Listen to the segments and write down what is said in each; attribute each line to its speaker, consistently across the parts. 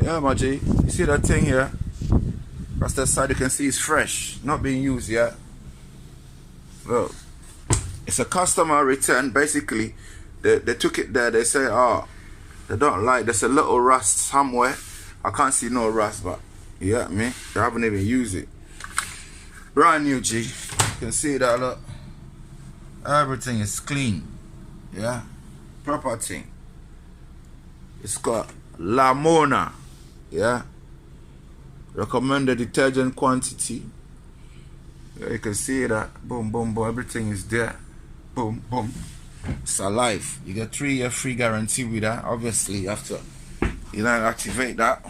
Speaker 1: Yeah, my G. You see that thing here? That's the side you can see it's fresh, not being used yet. Look, it's a customer return. Basically, they took it there. They say, oh, they don't like. There's a little rust somewhere. I can't see no rust, but you get me? They haven't even used it. Brand new, G. You can see that. Look, everything is clean. Yeah, proper thing. It's got Lamona. Yeah, recommended detergent quantity. Yeah, you can see that. Boom, boom, boom. Everything is there. Boom, boom. It's alive. You get 3-year free guarantee with that. Obviously, you have to, you know, activate that.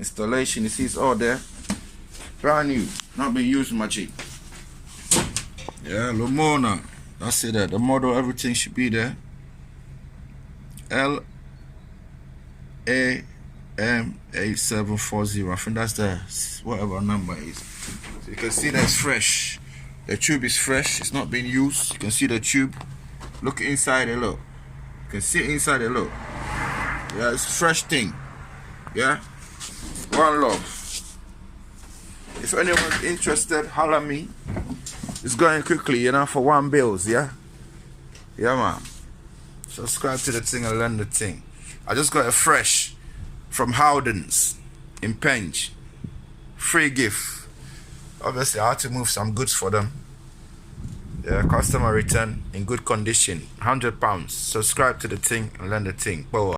Speaker 1: Installation, you see, it's all there. Brand new, not been used much. Yeah, Lamona. That's it there. The model, everything should be there. LAM8740. I think that's the whatever number is. So you can see that it's fresh. The tube is fresh. It's not been used. You can see the tube. Look inside it. Look. You can see inside it. Look. Yeah, it's a fresh thing. Yeah. One love. If anyone's interested, holler me. It's going quickly, you know, for £1 yeah? Yeah, man. Subscribe to the thing and learn the thing. I just got it fresh from Howdens in Penge. Free gift. Obviously, I had to move some goods for them. Yeah, customer return in good condition. £100. Subscribe to the thing and learn the thing. Power.